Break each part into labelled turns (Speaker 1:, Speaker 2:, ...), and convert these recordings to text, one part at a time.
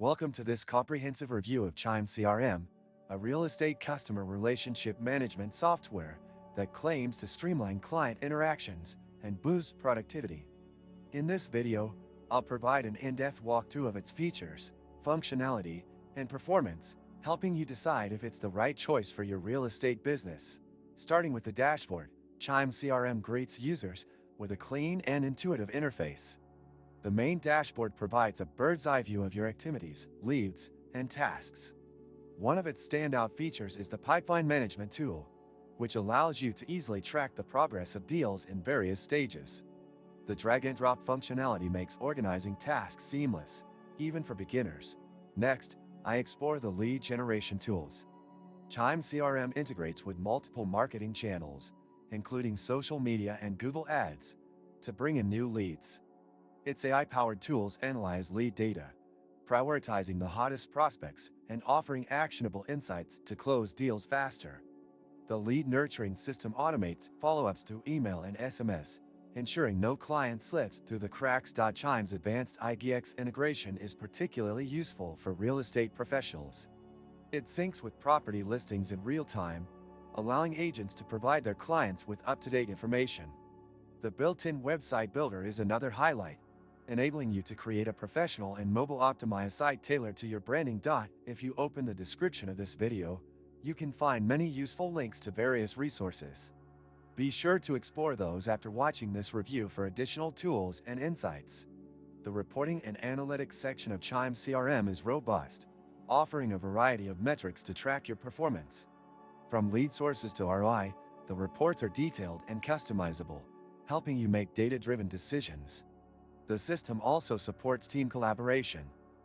Speaker 1: Welcome to this comprehensive review of Chime CRM, a real estate customer relationship management software that claims to streamline client interactions and boost productivity. In this video, I'll provide an in-depth walkthrough of its features, functionality, and performance, helping you decide if it's the right choice for your real estate business. Starting with the dashboard, Chime CRM greets users with a clean and intuitive interface. The main dashboard provides a bird's-eye view of your activities, leads, and tasks. One of its standout features is the pipeline management tool, which allows you to easily track the progress of deals in various stages. The drag-and-drop functionality makes organizing tasks seamless, even for beginners. Next, I explore the lead generation tools. Chime CRM integrates with multiple marketing channels, including social media and Google Ads, to bring in new leads. Its AI-powered tools analyze lead data, prioritizing the hottest prospects and offering actionable insights to close deals faster. The lead nurturing system automates follow-ups through email and SMS, ensuring no client slipped through the cracks. Chime's advanced IGX integration is particularly useful for real estate professionals. It syncs with property listings in real time, allowing agents to provide their clients with up-to-date information. The built-in website builder is another highlight, enabling you to create a professional and mobile-optimized site tailored to your branding. If you open the description of this video, you can find many useful links to various resources. Be sure to explore those after watching this review for additional tools and insights. The reporting and analytics section of Chime CRM is robust, offering a variety of metrics to track your performance. From lead sources to ROI, the reports are detailed and customizable, helping you make data-driven decisions. The system also supports team collaboration,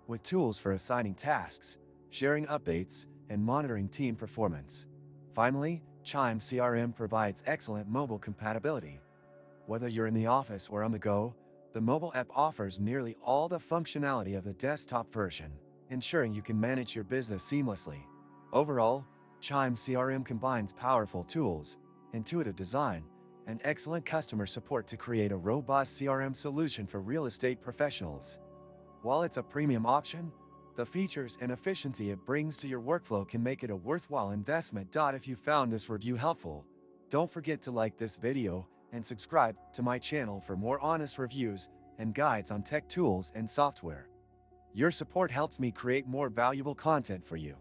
Speaker 1: with tools for assigning tasks, sharing updates, and monitoring team performance. Finally, Chime CRM provides excellent mobile compatibility. Whether you're in the office or on the go, the mobile app offers nearly all the functionality of the desktop version, ensuring you can manage your business seamlessly. Overall, Chime CRM combines powerful tools, intuitive design, and excellent customer support to create a robust CRM solution for real estate professionals. While it's a premium option, the features and efficiency it brings to your workflow can make it a worthwhile investment. If you found this review helpful, don't forget to like this video and subscribe to my channel for more honest reviews and guides on tech tools and software. Your support helps me create more valuable content for you.